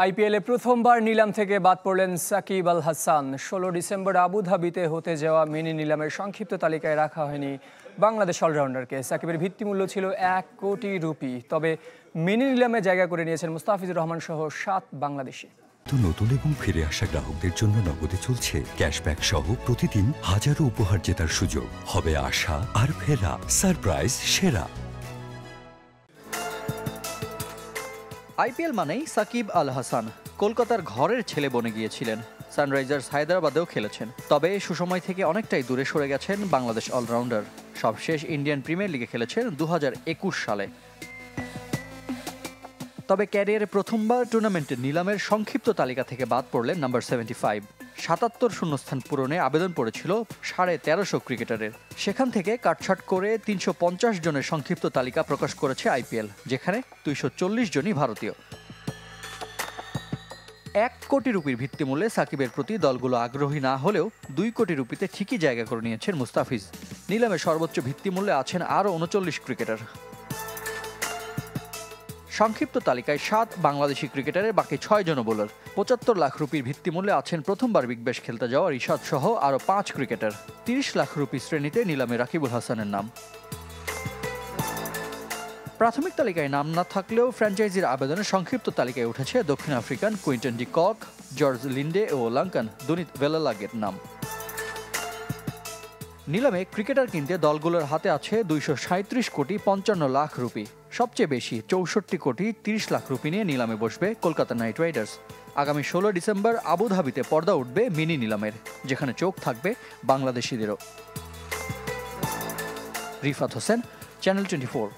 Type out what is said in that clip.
আইপিএলে প্রথমবার নিলাম থেকে বাদ পড়লেন সাকিব আল হাসান। ১৬ ডিসেম্বর আবুধাবিতে হতে যাওয়া মিনি নিলামের সংক্ষিপ্ত তালিকায় রাখা হয়নি বাংলাদেশ অলরাউন্ডারকে। সাকিবের ভিত্তিমূল্য ছিল ১ কোটি রুপি। তবে মিনি নিলামে জায়গা করে নিয়েছেন মুস্তাফিজুর রহমান সহ ৭ বাংলাদেশি। নতুন এবং ফিরে আসা গ্রাহকদের জন্য নগদে চলছে ক্যাশব্যাক সহ প্রতিদিন হাজারো উপহার জেতার সুযোগ। হবে আশা আর ফেরা, সারপ্রাইজ সেরা। আইপিএল মানেই সাকিব আল হাসান। কলকাতার ঘরের ছেলে বনে গিয়েছিলেন। সানরাইজার্স হায়দ্রাবাদেও খেলেছেন। তবে সুসময় থেকে অনেকটাই দূরে সরে গেছেন বাংলাদেশ অলরাউন্ডার। সবশেষ ইন্ডিয়ান প্রিমিয়ার লিগে খেলেছেন ২০২১ সালে। তবে ক্যারিয়ারে প্রথমবার টুর্নামেন্টের নিলামের সংক্ষিপ্ত তালিকা থেকে বাদ পড়লেন নাম্বার ৭৫। ৭৭ শূন্যস্থান পূরণে আবেদন পড়েছিল ১৩৫০ ক্রিকেটারের। সেখান থেকে কাটছাট করে ৩৫০ জনের সংক্ষিপ্ত তালিকা প্রকাশ করেছে আইপিএল, যেখানে ২৪০ জনই ভারতীয়। ১ কোটি রুপির ভিত্তিমূল্যে সাকিবের প্রতি দলগুলো আগ্রহী না হলেও ২ কোটি রুপিতে ঠিকই জায়গা করে নিয়েছেন মুস্তাফিজ। নিলামে সর্বোচ্চ ভিত্তিমূল্যে আছেন আরও ৩৯ ক্রিকেটার। সংক্ষিপ্ত তালিকায় ৭ বাংলাদেশি ক্রিকেটারের বাকি ৬ জন বোলার। ৭৫ লাখ রুপির ভিত্তিমূল্যে আছেন প্রথমবার বিগ ব্যাশ খেলতে যাওয়া রিশাদ সহ আরও ৫ ক্রিকেটার। ৩০ লাখ রুপি শ্রেণীতে নিলামে রাকিবুল হাসানের নাম। প্রাথমিক তালিকায় নাম না থাকলেও ফ্র্যাঞ্চাইজির আবেদনের সংক্ষিপ্ত তালিকায় উঠেছে দক্ষিণ African Quinton de Kock, George Linde ও লঙ্কান দুনিত ভেলালাগের নাম। নিলামে ক্রিকেটার কিনতে দলগুলোর হাতে আছে ২৩৭ কোটি ৫৫ লাখ রুপি। সবচেয়ে বেশি ৬৪ কোটি ৩০ লাখ রুপি নিয়ে নিলামে বসবে কলকাতা নাইট রাইডার্স। আগামী ১৬ ডিসেম্বর আবুধাবিতে পর্দা উঠবে মিনি নিলামের, যেখানে চোখ থাকবে বাংলাদেশিদেরও। রিফাত হোসেন, চ্যানেল 24।